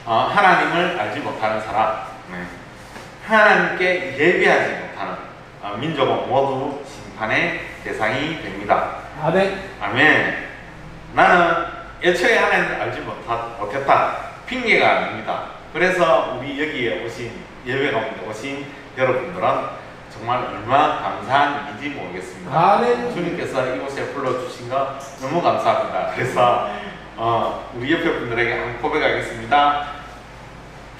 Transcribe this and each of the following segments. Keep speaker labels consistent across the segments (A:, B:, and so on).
A: 하나님을 알지 못하는 사람, 하나님께 예배하지 못하는 민족은 모두 심판의 대상이 됩니다.
B: 아멘.
A: 아멘. 나는 애초에 하나님을 알지 못했다. 핑계가 아닙니다. 그래서 우리 여기에 오신, 예배 가운데 오신 여러분들은 정말 얼마나 감사한 일인지 모르겠습니다.
B: 아멘.
A: 주님께서 이곳에 불러주신 거 너무 감사합니다. 그래서 우리 옆에 분들에게 한번 고백하겠습니다.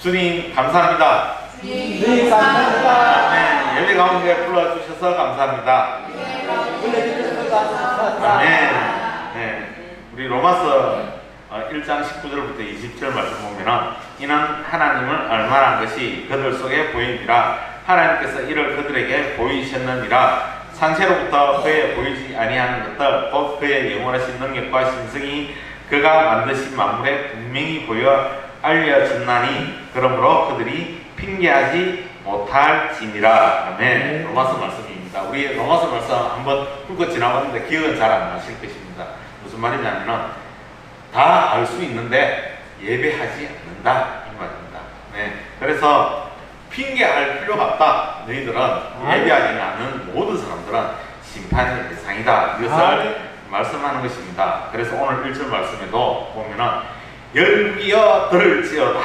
A: 주님 감사합니다.
B: 주님 감사합니다.
A: 네, 예배 가운데 불러주셔서 감사합니다. 네, 우리 로마서 1장 19절부터 20절 말씀 보면은 이는 하나님을 알만한 것이 그들 속에 보이니라. 하나님께서 이를 그들에게 보이셨느니라. 상세로부터 그의 보이지 아니하는 것들 곧 그의 영원하신 능력과 신성이 그가 만드신 만물에 분명히 보여 알려졌나니 그러므로 그들이 핑계하지 못할지니라. 아멘. 로마서 말씀입니다. 우리 로마서 말씀 한번 훑고 지나봤는데 기억은 잘 안 나실 것입니다. 무슨 말이냐면은 다 알 수 있는데 예배하지 않는다 이 말입니다. 네. 그래서 핑계할 필요가 없다. 너희들은 예배하지 않는 모든 사람들은 심판의 대상이다. 이것을 말씀하는 것입니다. 그래서 오늘 1절 말씀에도 보면은 열국이여 들을지어다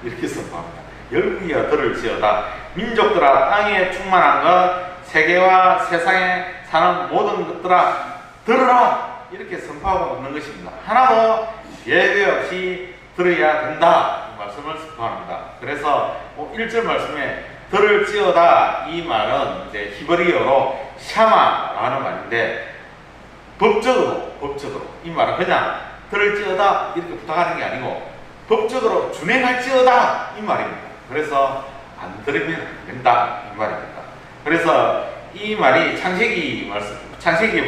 A: 이렇게 선포합니다. 열국이여 들을지어다. 민족들아 땅에 충만한 것 세계와 세상에 사는 모든 것들아 들으라 이렇게 선포하고 있는 것입니다. 하나도 예외 없이 들어야 된다 이 말씀을 선포합니다. 그래서 1절 말씀에 들을지어다 이 말은 이제 히브리어로 샤마라는 말인데 법적으로 이 말은 그냥 들을지어다 이렇게 부탁하는 게 아니고 법적으로 준행할지어다 이 말입니다. 그래서 안 들으면 안 된다 이 말입니다. 그래서 이 말이 창세기에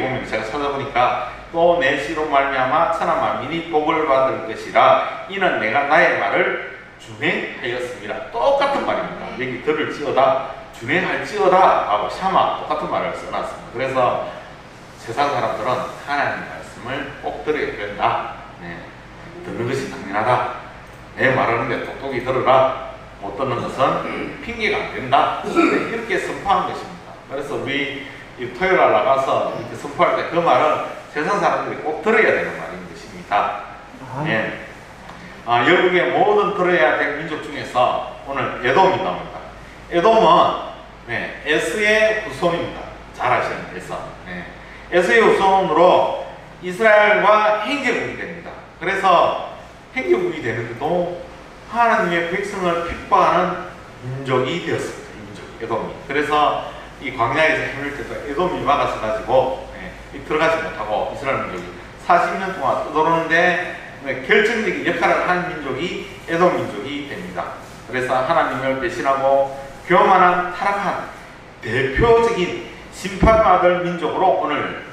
A: 보면 제가 찾아보니까 또 내 씨로 말미암아 천하 만민이 복을 받을 것이라 이는 내가 나의 말을 준행하였습니다. 똑같은 말입니다. 여기 들을지어다 준행할지어다 하고 샤마 똑같은 말을 써놨습니다. 그래서 세상 사람들은 하나님 말씀을 꼭 들어야 된다. 네. 듣는 것이 당연하다. 내 말하는데 똑똑히 들으라. 못 듣는 것은 핑계가 안 된다. 이렇게 선포한 것입니다. 그래서 우리 토요일 날 나가서 이렇게 선포할 때 그 말은 세상 사람들이 꼭 들어야 되는 말인 것입니다. 네. 영국의 모든 들어야 될 민족 중에서 오늘 에돔이 나옵니다. 에돔은 에스의 후손입니다. 잘 아시는 에서. 에스의 후손으로 이스라엘과 행제국이 됩니다. 그래서 행제국이 되는데도 하나님의 백성을 핍박하는 민족이 되었습니다. 에돔이. 그래서 이 광야에서 헤맬 때도 에돔이 막아서 가지고 들어가지 못하고 이스라엘 민족이 40년 동안 떠도는데 결정적인 역할을 한 민족이 에돔 민족이 됩니다. 그래서 하나님을 배신하고 교만한 타락한 대표적인 심판받을 민족으로 오늘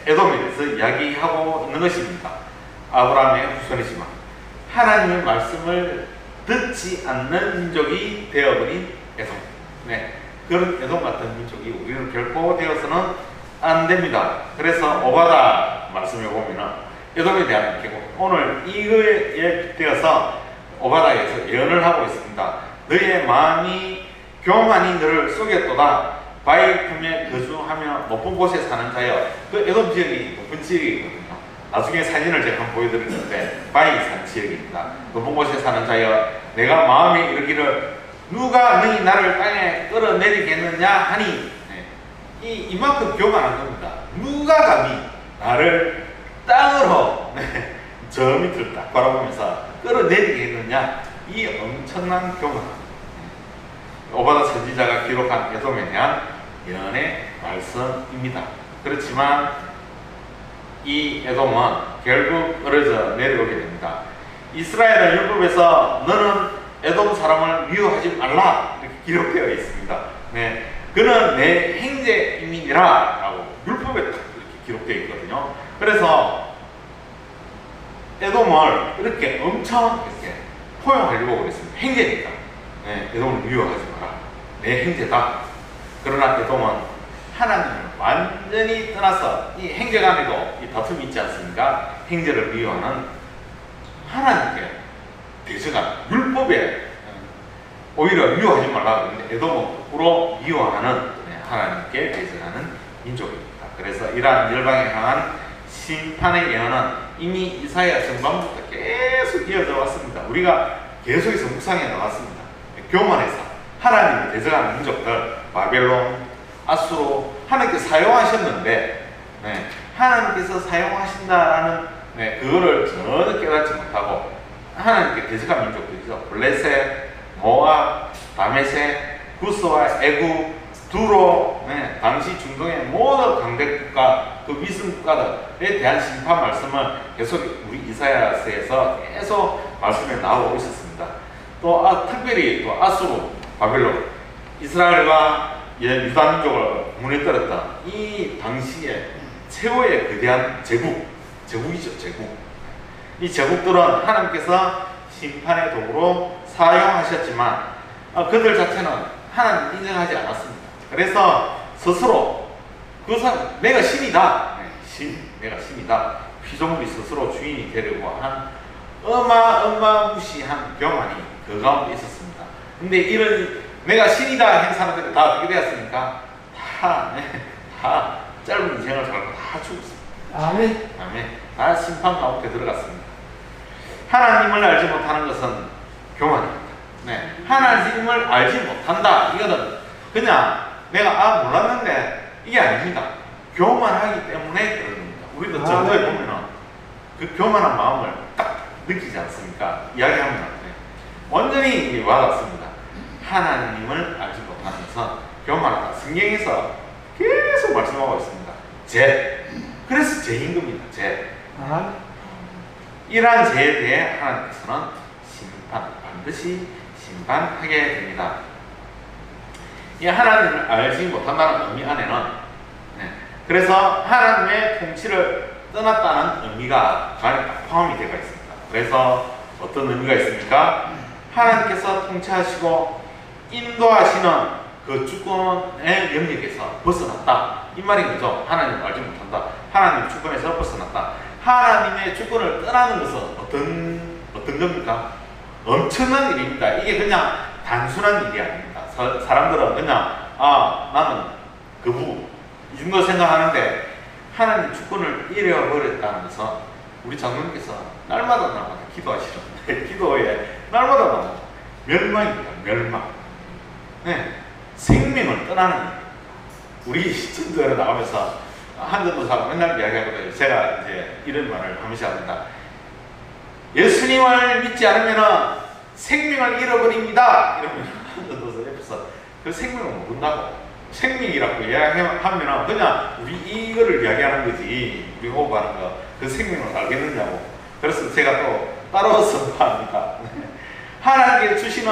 A: 에돔에 대해서 이야기하고 있는 것입니다. 아브라함의 후손이지만 하나님의 말씀을 듣지 않는 민족이 되어버린 에돔. 그런 에돔 같은 민족이 우리는 결코 되어서는 안 됩니다. 그래서 오바다 말씀에 보면은 에돔에 대한 계곡 오늘 이거에 빗대어서 오바다에서 예언을 하고 있습니다. 너의 마음이 교만이 너를 속였도다. 바위 틈에 거주하며 높은 곳에 사는 자여. 그 에돔 지역이 높은 지역이거든요. 나중에 사진을 제가 한번 보여드리는데 바위산 지역입니다. 높은 곳에 사는 자여 내가 마음에 이르기를 누가 너희 나를 땅에 끌어내리겠느냐 하니 이만큼 교만한 겁니다. 누가 감히 나를 땅으로 저 밑을 딱 바라보면서 끌어내리겠느냐 이 엄청난 교만. 오바다 선지자가 기록한 에돔에 대한 예언의 말씀입니다. 그렇지만 이 에돔은 결국 떨어져 내려오게 됩니다. 이스라엘은 율법에서 너는 에돔 사람을 미워하지 말라 이렇게 기록되어 있습니다. 그는 내 형제임이니라 라고 율법에 딱 이렇게 기록되어 있거든요. 그래서 에돔을 이렇게 엄청 이렇게 포용하려고 그랬습니다. 형제니까 에돔을 미워하지 마라. 내 형제다. 그러나 에돔은 하나님을 완전히 떠나서 이 형제간에도 이 다툼이 있지 않습니까? 형제를 미워하는 하나님께 대적한 율법에 오히려 미워하지 말라 그러는데 에돔은 거꾸로 미워하는 하나님께 대적하는 민족입니다. 그래서 이러한 열방에 향한 심판의 예언은 이미 이사야 전반부터 계속 이어져 왔습니다. 우리가 계속해서 묵상해 나왔습니다. 교만해서 하나님을 대적하는 민족들, 바벨론, 아수로 하나님께서 사용하셨는데 하나님께서 사용하신다라는 그거를 전혀 깨닫지 못하고 하나님께 대적한 민족들이죠. 블레셋, 모압, 다메섹, 구스와 애굽, 두로, 당시 중동의 모든 강대국가, 그 미승 국가들에 대한 심판 말씀을 계속 우리 이사야서에서 계속 말씀에 나오고 있었습니다. 또 특별히 또 아수르, 바벨론, 이스라엘과 유다 민족을 무너뜨렸던 이 당시에 최고의 거대한 제국이죠, 제국. 이 제국들은 하나님께서 심판의 도구로 사용하셨지만 그들 자체는 하나님 인정하지 않았습니다. 그래서 스스로 내가 신이다, 내가 신이다, 피조물이 스스로 주인이 되려고 한 어마무시한 교만이 그 가운데 있었습니다. 근데 이런 내가 신이다 한 사람들이 다 어떻게 되었습니까? 다 짧은 인생을 살고 다 죽었습니다.
B: 아멘.
A: 다 심판 가운데 들어갔습니다. 하나님을 알지 못하는 것은 교만입니다. 하나님을 알지 못한다. 이거는 그냥 내가 몰랐는데 이게 아닙니다. 교만하기 때문에 그런 겁니다. 우리도 전도에 보면은 그 교만한 마음을 딱 느끼지 않습니까? 이야기하면 완전히 와닿습니다. 하나님을 알지 못하는 것은 교만하다. 성경에서 계속 말씀하고 있습니다. 그래서 죄인 겁니다. 이러한 죄에 대해 하나님께서는 반드시 심판하게 됩니다. 이 하나님을 알지 못한다는 의미 안에는 그래서 하나님의 통치를 떠났다는 의미가 많이 포함이 되어 있습니다. 그래서 어떤 의미가 있습니까? 하나님께서 통치하시고 인도하시는 그 주권의 영역에서 벗어났다, 이 말인 거죠. 하나님을 알지 못한다, 하나님 주권에서 벗어났다. 하나님의 주권을 떠나는 것은 어떤 겁니까? 엄청난 일입니다. 이게 그냥 단순한 일이 아닙니다. 사람들은 그냥 나는 거부 이 정도 생각하는데 하나님 주권을 잃어버렸다는 것은 우리 장로님께서 날마다 기도하시는데 기도에 날마다 멸망입니다. 멸망. 생명을 떠나는 일입니다. 우리 시청자들에 나오면서 한전도사가 맨날 이야기하거든요. 제가 이제 이런 말을 하면서 합니다. 예수님을 믿지 않으면 생명을 잃어버립니다. 이러면 한전도사 옆에서 그 생명을 모른다고. 생명이라고 이야기하면 그냥 우리 이거를 이야기하는 거지, 우리 호흡하는 거, 그 생명을 알겠느냐고. 그래서 제가 또 따라서 합니다. 하나님께 주시는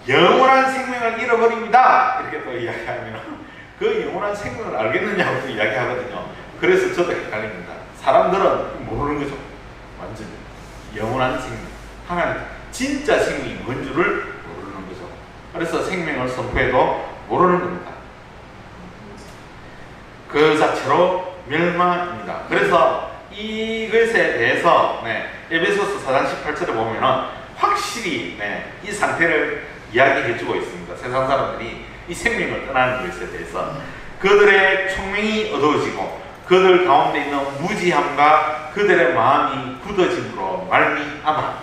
A: 영원한 생명을 잃어버립니다. 이렇게 또 이야기하면 그 영원한 생명을 알겠느냐고 또 이야기하거든요. 그래서 저도 헷갈립니다. 사람들은 모르는 거죠. 완전히 영원한 생명, 하나님 진짜 생명이 뭔 줄을 모르는 거죠. 그래서 생명을 선포해도 모르는 겁니다. 그 자체로 멸망입니다. 그래서 이것에 대해서 에베소서 4장 18절에 보면은 확실히 이 상태를 이야기해주고 있습니다. 세상 사람들이 이 생명을 떠나는 것에 대해서 그들의 총명이 어두워지고 그들 가운데 있는 무지함과 그들의 마음이 굳어짐으로 말미암아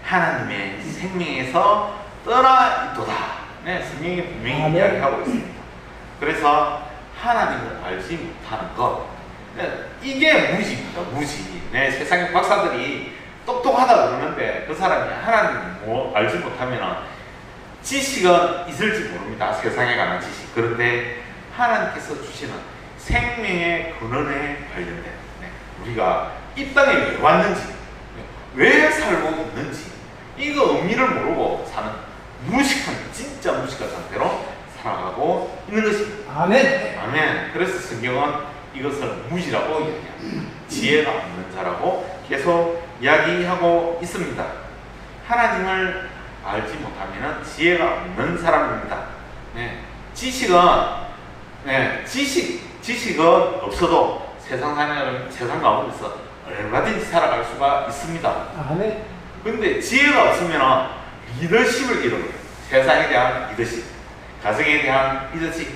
A: 하나님의 생명에서 떠나 있도다. 성경이 분명히 이야기하고 있습니다. 그래서 하나님을 알지 못하는 것, 이게 무지입니다. 무지. 세상의 박사들이 똑똑하다 그러는데 그 사람이 하나님을 알지 못하면 지식은 있을지 모릅니다. 세상에 관한 지식. 그런데 하나님께서 주시는 생명의 근원에 관련된 우리가 이 땅에 왜 왔는지, 왜 살고 있는지 이거 의미를 모르고 사는 무식한, 진짜 무식한 상태로 살아가고 있는 것입니다. 아멘. 그래서 성경은 이것을 무지라고 이야기합니다. 지혜가 없는 자라고 계속 이야기하고 있습니다. 하나님을 알지 못하면 지혜가 없는 사람입니다. 지식은 없어도 세상 가운데서 얼마든지 살아갈 수가 있습니다. 근데 지혜가 없으면 리더십을 잃어버려요. 세상에 대한 리더십, 가정에 대한 리더십,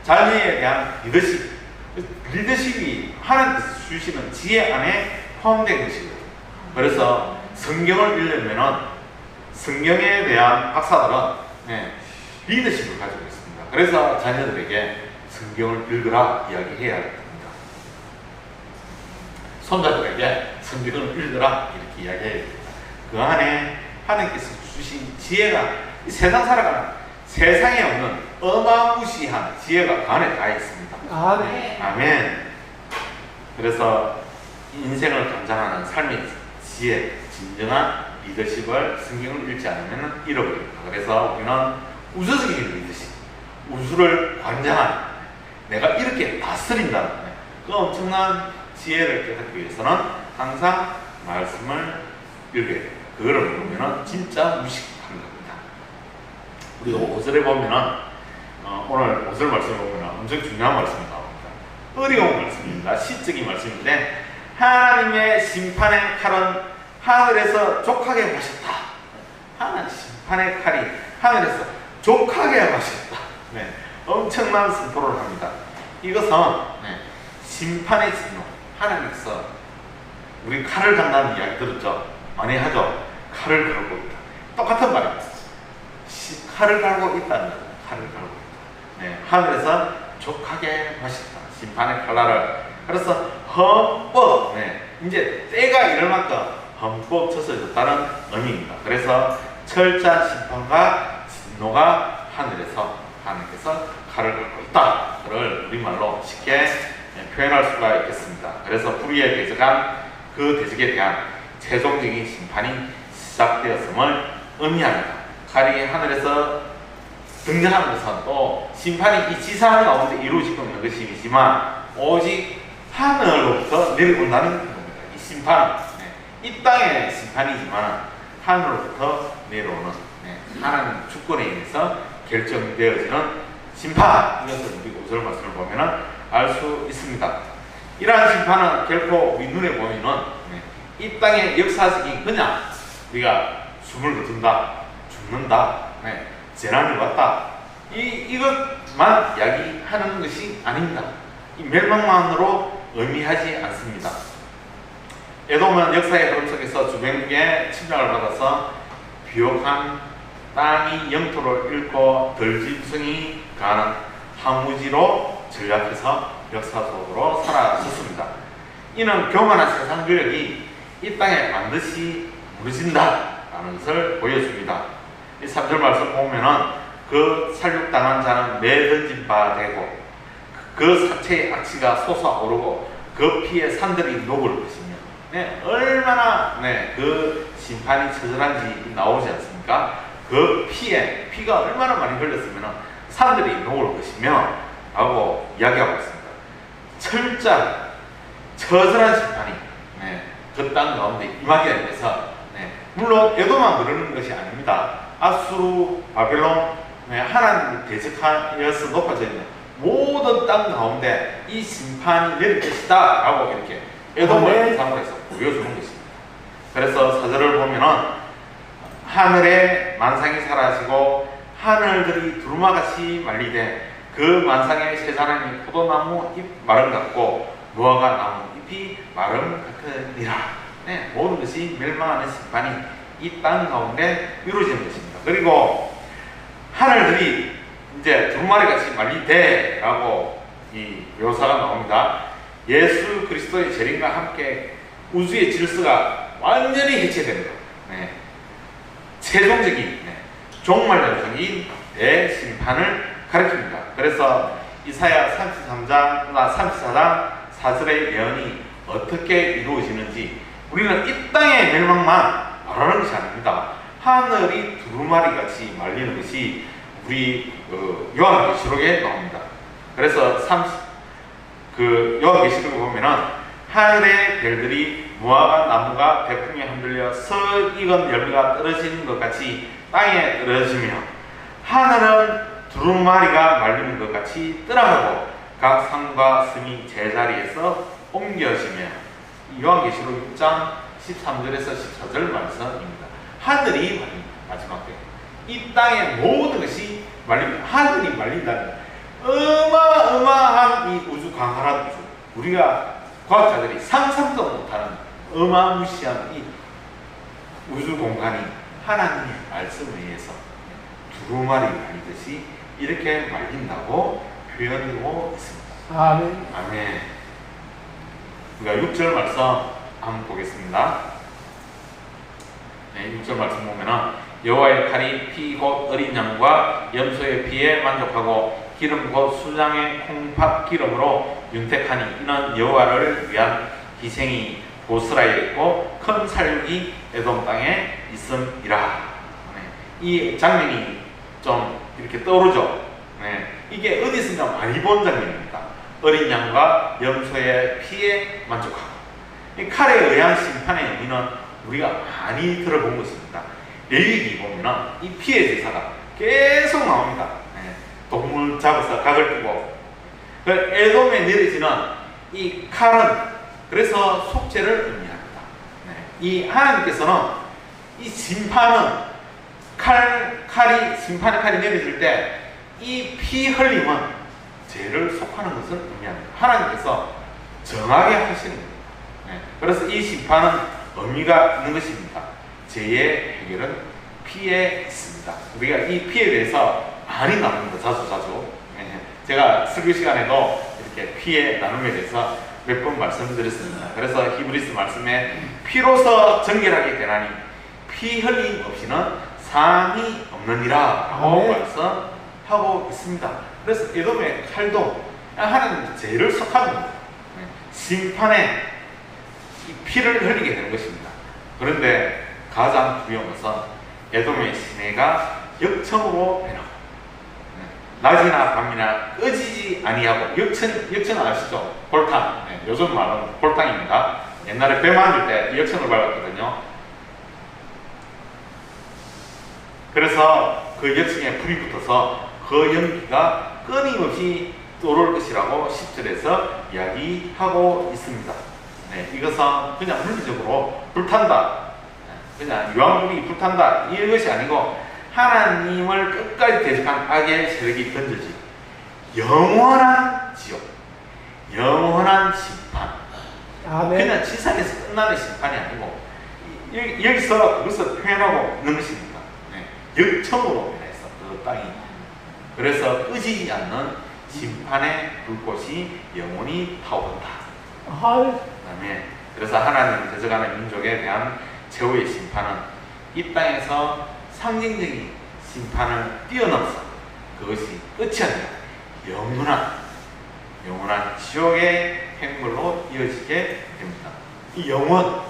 A: 자녀에 대한 리더십. 리더십이 하나님께서 주시는 지혜 안에 포함된 것이거든요. 그래서 성경을 읽으면은 성경에 대한 박사들은 리더십을 가지고 있습니다. 그래서 자녀들에게 성경을 읽으라 이야기해야 됩니다. 손자들에게 성경을 읽으라 이렇게 이야기해야 됩니다. 그 안에 하나님께서 주신 지혜가 이 세상 살아가는 세상에 없는 어마무시한 지혜가 그 안에 다 있습니다.
B: 아멘.
A: 아멘. 그래서 인생을 감당하는 삶의 지혜, 진정한 리더십을 성경을 읽지 않으면 잃어버립니다. 그래서 우리는 우주적인 리더십, 우주를 관장하는, 내가 이렇게 다스린다는 그 엄청난 지혜를 깨닫기 위해서는 항상 말씀을 읽어야 돼요. 그거를 보면은 진짜 무식한 겁니다. 우리가 5절에 보면은 오늘 5절 말씀에 보면은 엄청 중요한 말씀이 나옵니다. 어려운 말씀입니다. 시적인 말씀인데, 하나님의 심판의 칼은 하늘에서 족하게 마셨다. 하나님 심판의 칼이 하늘에서 족하게 마셨다. 엄청난 선포를 합니다. 이것은 심판의 진노, 하나님께서 우리 칼을 간다는 이야기 들었죠? 많이 하죠? 칼을 갈고 있다. 똑같은 말입니다. 칼을 갈고 있다는 거예요. 칼을 갈고 있다. 하늘에서 족하게 마셨다. 심판의 칼날을. 그래서 흠뻑, 이제 때가 이럴 만큼 흠뻑 젖어졌다는 의미입니다. 그래서 철저한 심판과 진노가 하나님께서 칼을 갈고 있다. 그를 우리말로 쉽게 표현할 수가 있겠습니다. 그래서 불의에 대적한 그 대적에 대한 최종적인 심판이 시작되었음을 의미합니다. 칼이 하늘에서 등장하는 것은 또 심판이 이 지상 가운데 이루어지고 있는 것이지만 오직 하늘로부터 내려온다는 겁니다. 이 심판은 이 땅의 심판이지만 하늘로부터 내려오는 하나님 주권에 의해서 결정되어지는 심판, 이것을 우리 5절 말씀을 보면 알 수 있습니다. 이러한 심판은 결코 우리 눈에 보이는 이 땅의 역사적인 그냥 우리가 숨을 거둔다, 죽는다, 재난이 왔다, 이것만 이야기하는 것이 아닙니다. 이 멸망만으로 의미하지 않습니다. 에돔은 역사의 흐름 속에서 주변국의 침략을 받아서 비옥한 땅이 영토를 잃고 덜짐승이 가는 항우지로 전락해서 역사 속으로 사라졌습니다. 이는 교만한 세상 권력이 이 땅에 반드시 무너진다라는 것을 보여줍니다. 이 3절 말씀 보면은 그 살육당한 자는 매던진 바 되고 그 사체의 악취가 솟아오르고 그 피에 산들이 녹을 것이며, 얼마나 그 심판이 처절한지 나오지 않습니까? 그 피가 얼마나 많이 흘렸으면 산들이 녹을 것이며 라고 이야기하고 있습니다. 처절한 심판이 그 땅 가운데 임하게 되면서, 물론 에돔만 그러는 것이 아닙니다. 아수르, 바벨론, 하나님 대적하여서 높아져 있는 모든 땅 가운데 이 심판이 내릴 것이다 라고 이렇게 에돔을 상으로 해서 보여주는 것입니다. 그래서 사절을 보면은 하늘의 만상이 사라지고 하늘들이 두루마같이 말리되 그 만상의 세 사람이 포도나무 잎 마름 같고 무화과 나무 잎이 마름 같으니라. 모든 것이 멸망하는 심판이 이 땅 가운데 이루어지는 것입니다. 그리고 하늘들이 이제 두루마리같이 말리되 라고 이 묘사가 나옵니다. 예수 그리스도의 재림과 함께 우주의 질서가 완전히 해체됩니다. 최종적인 종말론적인 대심판을 가리킵니다. 그래서 이사야 33장, 34장 4절의 예언이 어떻게 이루어지는지 우리는 이 땅의 멸망만 말하는 것이 아닙니다. 하늘이 두루마리같이 말리는 것이 우리 요한계시록에 나옵니다. 그래서 요한계시록을 보면은 하늘의 별들이 무화과 나무가 배풍에 흔들려 익은 열매가 떨어지는 것 같이 땅에 떨어지며 하늘은 두루마리가 말리는 것 같이 떠나가고 각 산과 섬이 제자리에서 옮겨지며, 요한계시록 6장 13절에서 14절 말씀입니다. 하늘이 말립니다. 마지막 때 이 땅의 모든 것이 말립니다. 하늘이 말린다는 어마어마한 이 우주, 광활한 우주, 우리가 과학자들이 상상도 못하는 어마무시한 이 우주 공간이 하나님의 말씀에 의해서 두루마리 말리듯이 이렇게 말린다고 표현하고 있습니다.
B: 아멘.
A: 아멘. 우리가 6절 말씀 한번 보겠습니다. 네, 6절 말씀 보면은 여호와의 칼이 피 곧 어린 양과 염소의 피에 만족하고 기름 곧 수장의 콩팥 기름으로 윤택하니 이는 여호와를 위한 희생이 보스라에 있고 큰 살육이 에돔 땅에 있음이라. 네, 이 장면이 좀 이렇게 떠오르죠. 네, 이게 어디선가 많이 본 장면입니다. 어린 양과 염소의 피에 만족하고, 이 칼에 의한 심판의 의미는 우리가 많이 들어본 것입니다. 레위기 보면은 이 피해 제사가 계속 나옵니다. 네, 동물 잡아서 각을 끼고, 그 에돔에 내려지는 이 칼은 그래서 속죄를 의미합니다. 네, 이 하나님께서는 이 심판은 심판의 칼이 내려질 때 이 피 흘림은 죄를 속하는 것을 의미합니다. 하나님께서 정하게 하시는 겁니다. 네, 그래서 이 심판은 의미가 있는 것입니다. 죄의 해결은 피에 있습니다. 우리가 이 피에 대해서 많이 나눕니다. 자주. 네, 제가 설교 시간에도 이렇게 피의 나눔에 대해서 몇 번 말씀드렸습니다. 그래서 히브리서 말씀에 피로서 정결하게 되나니 피 흘림 없이는 상이 없느니라 라고 말씀하고 있습니다. 그래서 에돔의 칼도 하나님 죄를 속하는 겁니다. 심판에 이 피를 흘리게 되는 것입니다. 그런데 가장 두려운 것은 에돔의 시내가 역청으로 변하고 낮이나 밤이나 꺼지지 아니하고, 역청은 아시죠? 골탕. 네, 요즘 말은 골탕입니다. 옛날에 배 만들 때 역청을 밟았거든요. 그래서 그 역청에 불이 붙어서 그 연기가 끊임없이 떠오를 것이라고 10절에서 이야기하고 있습니다. 네, 이것은 그냥 물리적으로 불탄다, 그냥 유황불이 불탄다, 이것이 아니고 하나님을 끝까지 대적한 악의 세력이 던져진 영원한 지옥, 영원한 심판.
B: 아멘.
A: 그냥 지상에서 끝나는 심판이 아니고 여기서 그것을 표현하고 있는 것입니다. 네, 역청으로 변해서 그 땅이, 그래서 끄지지 않는 심판의 불꽃이 영원히 타오른다. 그다음에 그래서 하나님을 대적하는 민족에 대한 최후의 심판은 이 땅에서 상징적인 심판을 뛰어넘어서 그것이 끝이 아니라 영원한 지옥의 행물로 이어지게 됩니다. 이 영원,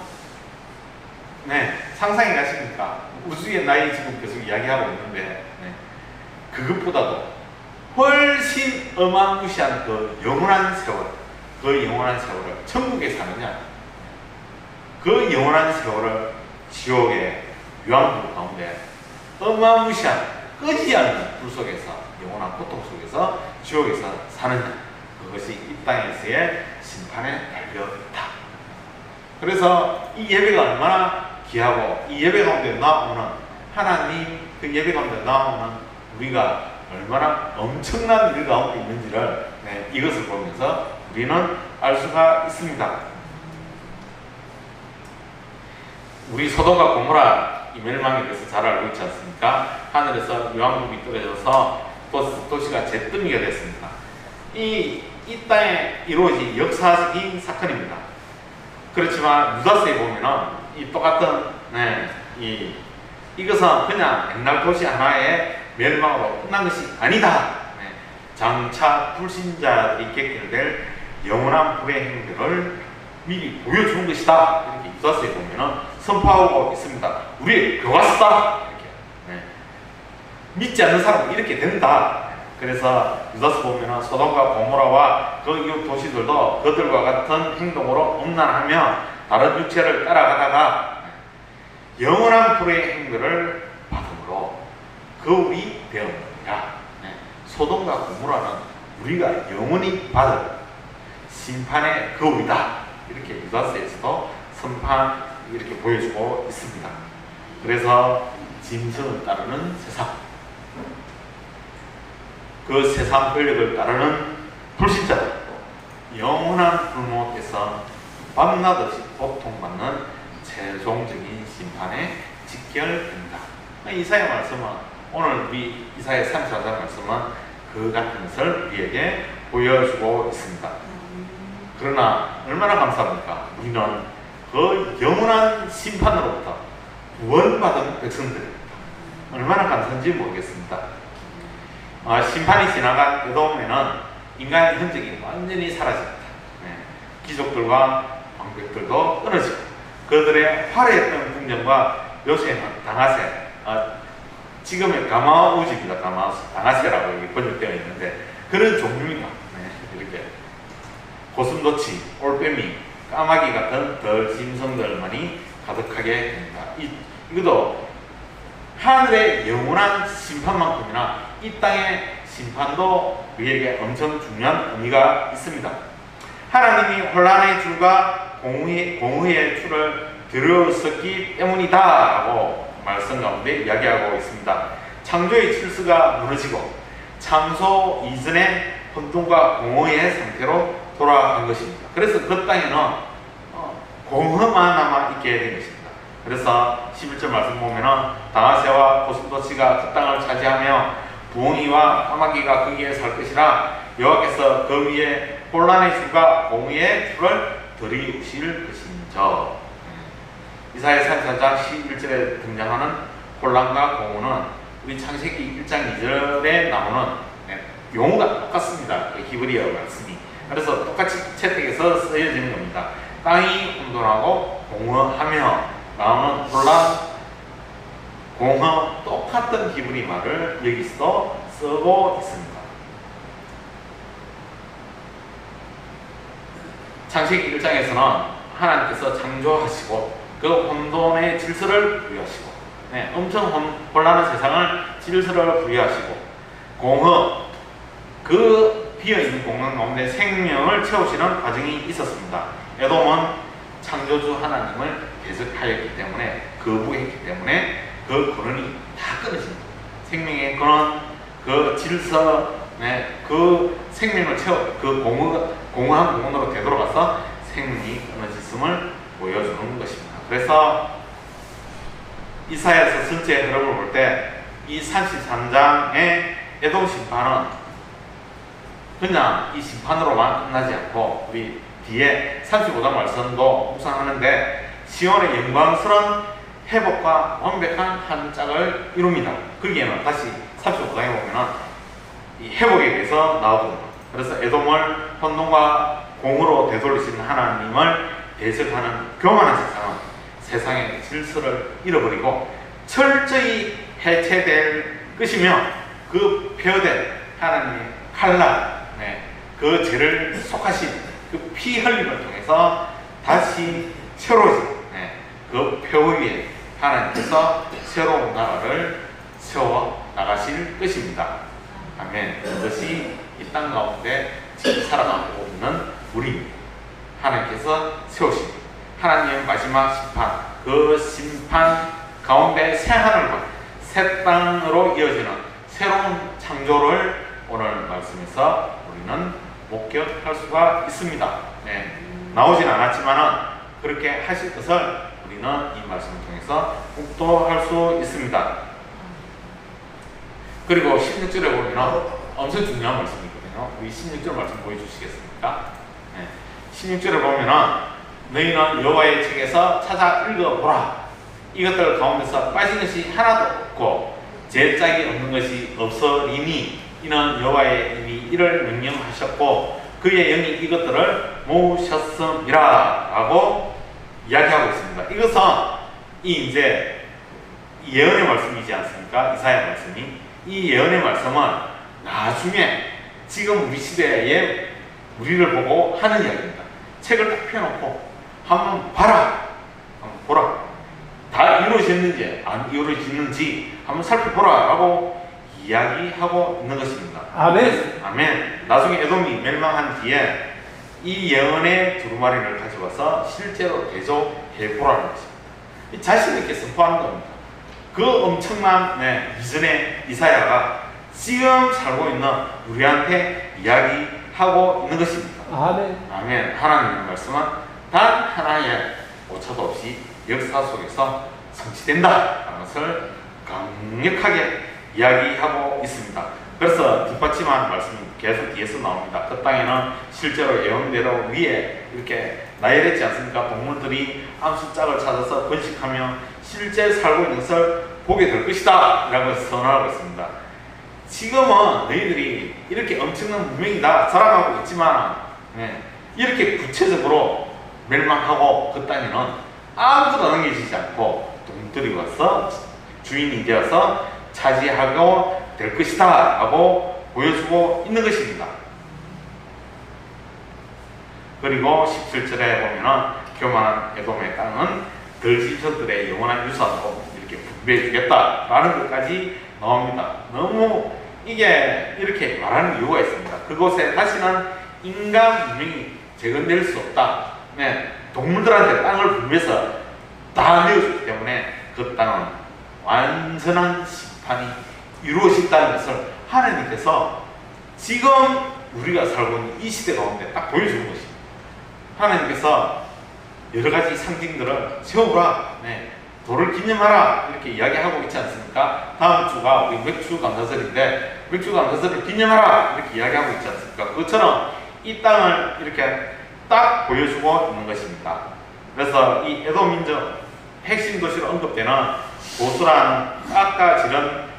A: 네, 상상이 가십니까? 우주의 나이 지금 계속 이야기하고 있는데, 네, 그것보다도 훨씬 어마무시한 그 영원한 세월, 그 영원한 세월을 천국에 사느냐, 그 영원한 세월을 지옥의 유황불 가운데 어마무시한 끄지 않는 불 속에서, 영원한 고통 속에서 지옥에서 사느냐, 그것이 이 땅에서의 심판에 달려있다. 그래서 이 예배가 얼마나 귀하고, 이 예배 가운데 나오는 하나님, 그 예배 가운데 나오는 우리가 얼마나 엄청난 일 가운데 있는지를, 네, 이것을 보면서 우리는 알 수가 있습니다. 우리 소돔과 고모라 이 멸망에 대해서 잘 알고 있지 않습니까? 하늘에서 유황불이 떨어져서 도시가 잿더미가 됐습니다. 이 땅에 이루어진 역사적인 사건입니다. 그렇지만 유다서에 보면은 이 똑같은, 네, 이것은 그냥 옛날 도시 하나의 멸망으로 끝난 것이 아니다. 네, 장차 불신자들이 겪게 될 영원한 불의 행들을 미리 보여준 것이다. 이렇게 유다서에 보면은 선포하고 있습니다. 우리 교과서다. 이렇게. 네. 믿지 않는 사람은 이렇게 된다. 그래서 유다서 보면은 소돔과 고모라와 그 이웃 도시들도 그들과 같은 행동으로 음란하며 다른 육체를 따라가다가 영원한 불의 행들을 받음으로 거울이 되었느니라. 네. 소돔과 고모라는 우리가 영원히 받을 심판의 거울이다. 이렇게 유다서에서도 선판 이렇게 보여주고 있습니다. 그래서 짐승을 따르는 세상, 그 세상 권력을 따르는 불신자들, 영원한 불못에서 밤낮 없이 고통받는 최종적인 심판에 직결됩니다. 이사야 말씀은, 오늘 우리 이사야 34장 말씀은 그 같은 것을 우리에게 보여주고 있습니다. 그러나 얼마나 감사합니까? 우리는 그 영원한 심판으로부터 구원받은 백성들입니다. 얼마나 감사한지 모르겠습니다. 심판이 지나간 에돔에는 인간의 흔적이 완전히 사라집니다. 귀족들과 왕백들도 끊어지고, 그들의 화려했던 궁정과 요새는 당하세, 지금의 가마우지입니다. 당하세라고 번역되어 있는데, 그런 종류입니다. 이렇게 고슴도치, 올빼미, 까마귀 같은 덜 짐승들만이 가득하게 됩니다. 이것도 하늘의 영원한 심판만큼이나 이 땅의 심판도 우리에게 엄청 중요한 의미가 있습니다. 하나님이 혼란의 줄과 공의의 줄을 들었었기 때문이다 라고 말씀 가운데 이야기하고 있습니다. 창조의 질서가 무너지고 창조 이전의 혼돈과 공의의 상태로 돌아간 것입니다. 그래서 그 땅에는 공허만 남아있게 된 것입니다. 그래서 11절 말씀 보면은 당하새와 고슴도치가 그 땅을 차지하며 부엉이와 까마귀가 거기에 살 것이라, 여호와께서 그 위에 혼란의 줄과 공의의 줄을 들이우실 것인저. 이사야 34장 11절에 등장하는 혼란과 공의는 우리 창세기 1장 2절에 나오는 용어가 똑같습니다. 그 히브리어 말씀이. 그래서 똑같이 채택해서 쓰여지는 겁니다. 땅이 혼돈하고 공허하며 나오는 혼란, 공허, 똑같은 히브리 말을 여기서도 쓰고 있습니다. 창세기 1장에서는 하나님께서 창조하시고 그 혼돈의 질서를 부여하시고, 엄청 혼란한 세상을 질서를 부여하시고, 공허, 그 비어있는 공간 가운데 생명을 채우시는 과정이 있었습니다. 에돔은 창조주 하나님을 대적하였기 때문에, 거부했기 때문에 그 근원이 다 끊어집니다. 생명의 근원, 그 질서, 그 생명을 채워, 그 공허한 공원으로 되돌아가서 생명이 끊어졌음을 보여주는 것입니다. 그래서 이사야서 전체의 흐름을 볼 때 이 33장의 에돔 심판은 그냥 이 심판으로만 끝나지 않고, 우리 뒤에 35장 말씀도 묵상하는데 시온의 영광스러운 회복과 완벽한 한 짝을 이룹니다. 거기에는 다시 35장에 보면은 이 회복에 대해서 나오거든요. 그래서 에돔을 혼돈과 공으로 되돌리시는 하나님을 대적하는 교만한 세상은 세상의 질서를 잃어버리고 철저히 해체될 것이며, 그 표된 하나님의 칼날, 그 죄를 속하신 그 피 흘림을 통해서 다시 새로워진 그 표 위에 하나님께서 새로운 나라를 세워 나가실 것입니다. 아멘. 그것이 이 땅 가운데 지금 살아가고 있는 우리, 하나님께서 세우신 하나님의 마지막 심판, 그 심판 가운데 새 하늘과 새 땅으로 이어지는 새로운 창조를 오늘 말씀에서 우리는 목격할 수가 있습니다. 나오진 않았지만은 그렇게 하실 것을 우리는 이 말씀을 통해서 묵도할 수 있습니다. 그리고 16절에 보면 엄청 중요한 말씀이거든요. 우리 16절 말씀 보여주시겠습니까? 16절에 보면은 너희는 여호와의 책에서 찾아 읽어보라. 이것들 가운데서 빠진 것이 하나도 없고 제짝이 없는 것이 없으리니 이는 여호와의 이미 이를 명령하셨고 그의 영이 이것들을 모으셨음이라 라고 이야기하고 있습니다. 이것은 이제 예언의 말씀이지 않습니까? 이사야 말씀이. 이 예언의 말씀은 나중에 지금 우리 시대에 우리를 보고 하는 이야기입니다. 책을 딱 펴놓고 한번 봐라, 한번 보라, 다 이루어졌는지 안 이루어졌는지 한번 살펴보라 라고 이야기하고 있는 것입니다.
B: 아멘.
A: 아멘. 나중에 에돔이 멸망한 뒤에 이 예언의 두루마리를 가져와서 실제로 대조해보라는 것입니다. 자신 있게 선포하는 겁니다. 그 엄청난 이전의 이사야가 지금 살고 있는 우리한테 이야기하고 있는 것입니다.
B: 아멘.
A: 아멘. 하나님의 말씀은 단 하나의 오차도 없이 역사 속에서 성취된다라는 것을 강력하게 이야기하고 있습니다. 그래서 뒷받침한 말씀이 계속 뒤에서 나옵니다. 그 땅에는 실제로 예언대로 위에 이렇게 나열했지 않습니까? 동물들이 암수짝을 찾아서 번식하며 실제 살고 있는 것을 보게 될 것이다 라고 선언하고 있습니다. 지금은 너희들이 이렇게 엄청난 문명이 다 자라가고 있지만 이렇게 구체적으로 멸망하고 그 땅에는 아무것도 남겨지지 않고 동물들이 와서 주인이 되어서 차지하고 될 것이다 라고 보여주고 있는 것입니다. 그리고 17절에 보면은 교만한 에돔의 땅은 들짐승들의 영원한 유산으로 이렇게 분배해 주겠다 라는 것까지 나옵니다. 너무 이게 이렇게 말하는 이유가 있습니다. 그곳에 다시는 인간 문명이 재건될 수 없다. 동물들한테 땅을 분배해서 다 내어주기 때문에 그 땅은 완전한 심판이 이루어진다는 것을 하나님께서 지금 우리가 살고 있는 이 시대 가운데 딱 보여주는 것입니다. 하나님께서 여러 가지 상징들을 세우라, 돌을 기념하라 이렇게 이야기하고 있지 않습니까? 다음 주가 우리 맥주 감사절인데 맥주 감사절을 기념하라 이렇게 이야기하고 있지 않습니까? 그것처럼 이 땅을 이렇게 딱 보여주고 있는 것입니다. 그래서 이 에돔 민족 핵심 도시로 언급되는 보스라는 깎아지른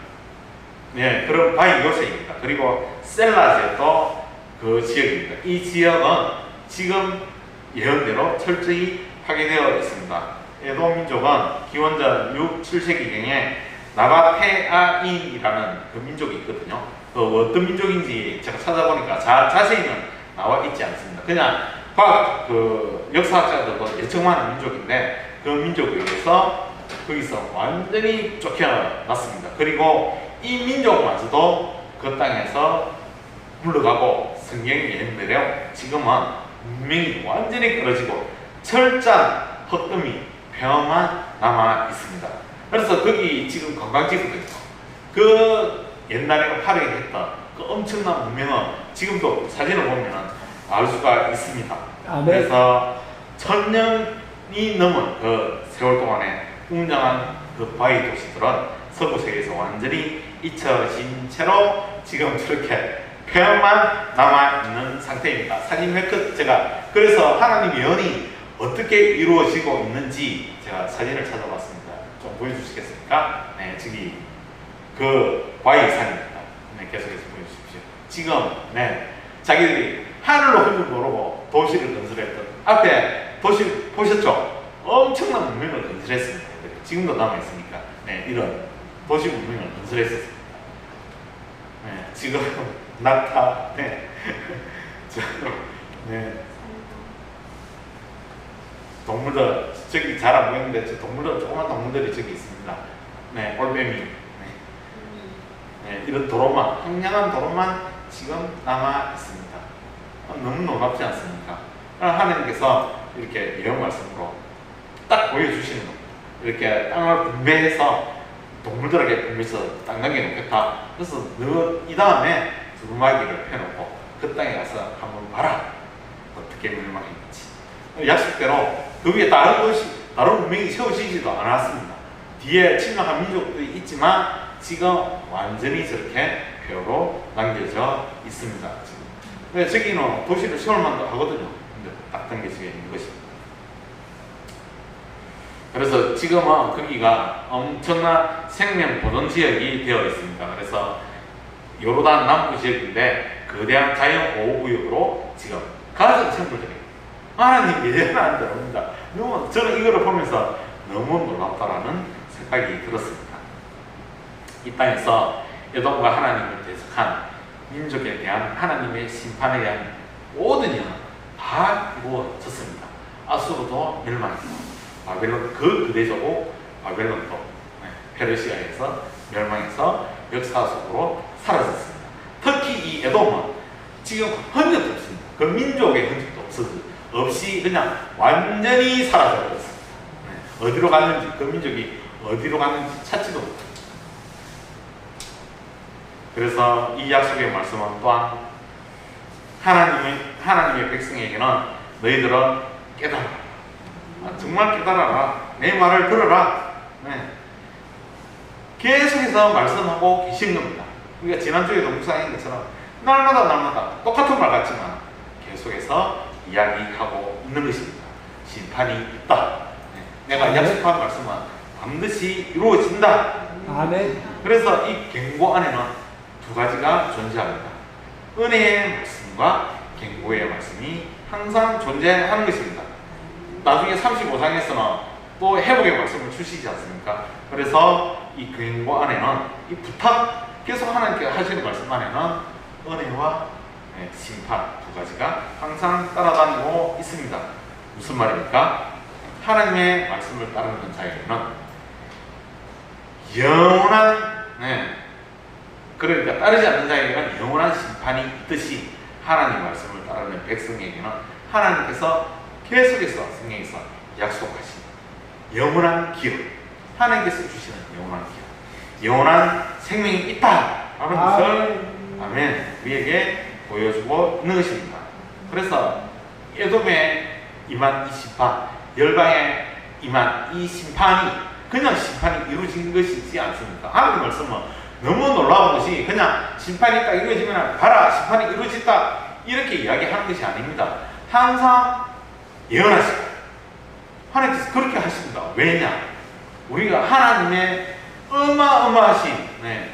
A: 그런 바위 요새입니다. 그리고 셀라 지역도 그 지역입니다. 이 지역은 지금 예언대로 철저히 파괴되어 있습니다. 에돔 민족은 기원전 6, 7세기경에 나바테아인이라는 그 민족이 있거든요. 그 어떤 민족인지 제가 찾아보니까 자세히는 나와 있지 않습니다. 그냥 그 역사학자들도 예측하는 민족인데 그 민족에 의해서 거기서 완전히 쫓겨났습니다. 그리고 이 민족마저도 그 땅에서 물러가고 성경이 예언대로 지금은 문명이 완전히 끊어지고 철저한 헛음이 폐허만 남아 있습니다. 그래서 거기 지금 관광지구도 있고 그 옛날에 활용했던 그 엄청난 문명은 지금도 사진을 보면 알 수가 있습니다.
B: 아멘.
A: 그래서 1000년이 넘은 그 세월 동안에 웅장한 그 바위 도시들은 서구 세계에서 완전히 잊혀진 채로 지금 저렇게 폐허만 남아있는 상태입니다. 사진 몇 컷 제가 그래서 하나님 예언이 어떻게 이루어지고 있는지 제가 사진을 찾아봤습니다. 좀 보여주시겠습니까? 저기 그 바위산입니다. 계속해서 보여주십시오. 지금 자기들이 하늘로 흐르는 모르고 도시를 건설했던 앞에 도시 보셨죠? 엄청난 문명을 건설했습니다. 지금도 남아있으니까 이런 도시 문명을 건설했었습니다. 지금 낙타 동물들 저기 잘 안 보이는데 저 동물들 조그만 동물들이 저기 있습니다. 올빼미 이런 도로만 황량한 도로만 지금 남아 있습니다. 너무 놀랍지 않습니까? 하나님께서 이렇게 예언 말씀으로 딱 보여주시는 겁니다. 이렇게 땅을 분배해서 동물들에게 분배해서 땅 남겨놓겠다. 그래서 너 이 다음에 두루마기를 펴놓고 그 땅에 가서 한번 봐라. 어떻게 멸망했는지. 약속대로 그 위에 다른 문명이 세워지지도 않았습니다. 뒤에 침략한 민족도 있지만 지금 완전히 저렇게 폐허로 남겨져 있습니다. 지금. 저기는 도시를 세울 만도 하거든요. 근데 딱 당겨져 있는 것입니다. 그래서 지금은 거기가 엄청난 생명 보존 지역이 되어 있습니다. 그래서 요르단 남부 지역인데 거대한 자연 보호구역으로 지금 가장 첨부적인 하나님 예언한 대로입니다. 저는 이거를 보면서 너무 놀랍다라는 생각이 들었습니다. 이 땅에서 에돔과 하나님을 대적한 민족에 대한 하나님의 심판에 대한 모든 예언은 다 이루어졌습니다. 아수르도 멸망했고 바벨론 그 그대저고 바벨론도 페르시아에서 멸망해서 역사 속으로 사라졌습니다. 특히 이 에돔은 지금 흔적도 없습니다. 그 민족의 흔적도 없이 그냥 완전히 사라져버렸습니다. 어디로 갔는지 그 민족이 어디로 갔는지 찾지도 못합니다. 그래서 이 약속의 말씀은 또한 하나님의 백성에게는 너희들은 깨달아라. 정말 깨달아라. 내 말을 들어라. 네. 계속해서 말씀하고 계신 겁니다. 우리가 지난주에도 묵상한 것처럼 날마다 똑같은 말 같지만 계속해서 이야기하고 있는 것입니다. 심판이 있다. 네. 내가 약속한 말씀은 반드시 이루어진다.
B: 아멘.
A: 그래서 이 경고 안에는 두 가지가 존재합니다. 은혜의 말씀과 경고의 말씀이 항상 존재하는 것입니다. 나중에 35장에서는 또 회복의 말씀을 주시지 않습니까? 그래서 이 경고 안에는 이 부탁, 계속 하나님께서 하시는 말씀 안에는 은혜와 심판 두 가지가 항상 따라다니고 있습니다. 무슨 말입니까? 하나님의 말씀을 따르는 자에게는 영원한, 그러니까 따르지 않는 자에게는 영원한 심판이 있듯이 하나님 말씀을 따르는 백성에게는 하나님께서 계속해서 성경에서 약속하신 영원한 기업, 하나님께서 주시는 영원한 기업, 영원한 생명이 있다라는 것을 아멘 우리에게 보여주고 있는 것입니다. 그래서 에돔에 임한 이 심판, 열방에 임한 이 심판이 그냥 심판이 이루어진 것이지 않습니까? 하나님 말씀은 너무 놀라운 것이 그냥 심판이 딱 이루어지면 봐라 심판이 이루어졌다 이렇게 이야기하는 것이 아닙니다. 항상 예언하시고 하나님께서 그렇게 하십니다. 왜냐? 우리가 하나님의 어마어마하신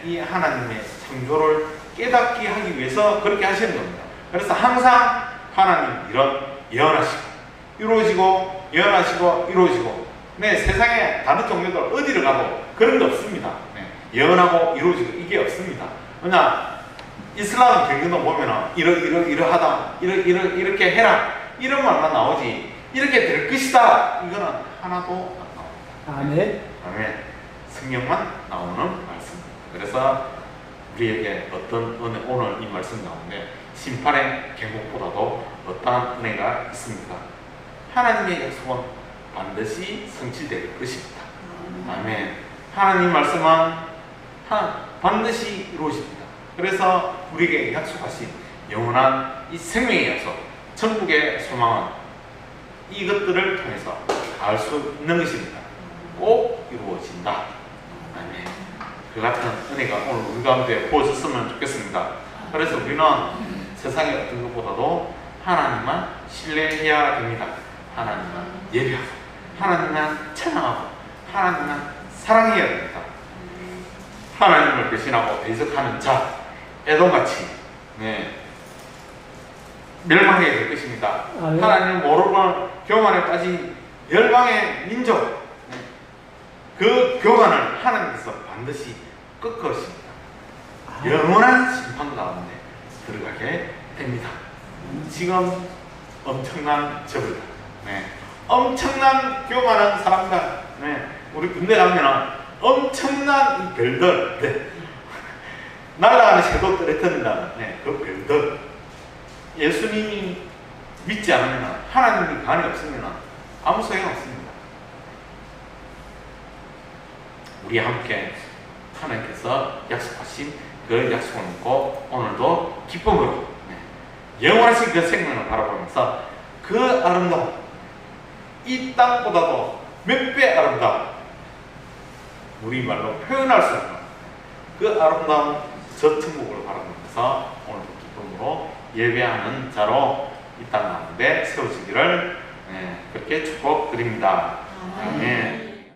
A: 이 하나님의 창조를 깨닫게 하기 위해서 그렇게 하시는 겁니다. 그래서 항상 하나님 이런 예언하시고 이루어지고 예언하시고 이루어지고 세상에 다른 종교들 어디를 가도 그런 게 없습니다. 예언하고 이루어지고 이게 없습니다. 그냥 이슬람 경전도 보면은 이러하다 이렇게 해라 이런 말만 나오지 이렇게 될 것이다 이거는 하나도 안 나옵니다.
B: 아멘.
A: 아멘. 성경만 나오는 말씀입니다. 그래서 우리에게 어떤 은혜, 오늘 이 말씀 가운데 심판의 경고보다도 어떠한 은혜가 있습니까? 하나님의 약속은 반드시 성취될 것입니다. 아멘. 하나님 말씀은 반드시 이루어집니다. 그래서 우리에게 약속하신 영원한 이 생명의 약속, 천국의 소망은 이것들을 통해서 알 수 있는 것입니다. 꼭 이루어진다. 아멘. 그 같은 은혜가 오늘 우리 가운데 보여졌으면 좋겠습니다. 그래서 우리는 세상의 어떤 것보다도 하나님만 신뢰해야 됩니다. 하나님만 예배하고 하나님만 찬양하고 하나님만 사랑해야 됩니다. 하나님을 배신하고 대적하는 자, 에돔같이 멸망하게 될 것입니다.
B: 아멘.
A: 하나님을 모르고 교만에 빠진 열방의 민족, 그 교만을 하나님께서 반드시 꺾으십니다. 영원한 심판 가운데 들어가게 됩니다. 지금 엄청난 저들, 엄청난 교만한 사람들, 우리 군대 가면은 엄청난 이 별들, 날아가는 새도 떨어뜨린다는 그 별들, 예수님이 믿지 않으면 하나님이 간이 없으면 아무 소용 없습니다. 우리 함께 하나님께서 약속하신 그 약속을 믿고 오늘도 기쁨으로 영원하신 그 생명을 바라보면서 그 아름다움, 이 땅보다도 몇 배 아름다움, 우리말로 표현할 수 없는 그 아름다운 저 천국을 바라보면서 오늘도 기쁨으로 예배하는 자로 이 땅 가운데 세워지기를 그렇게 축복드립니다. 아멘.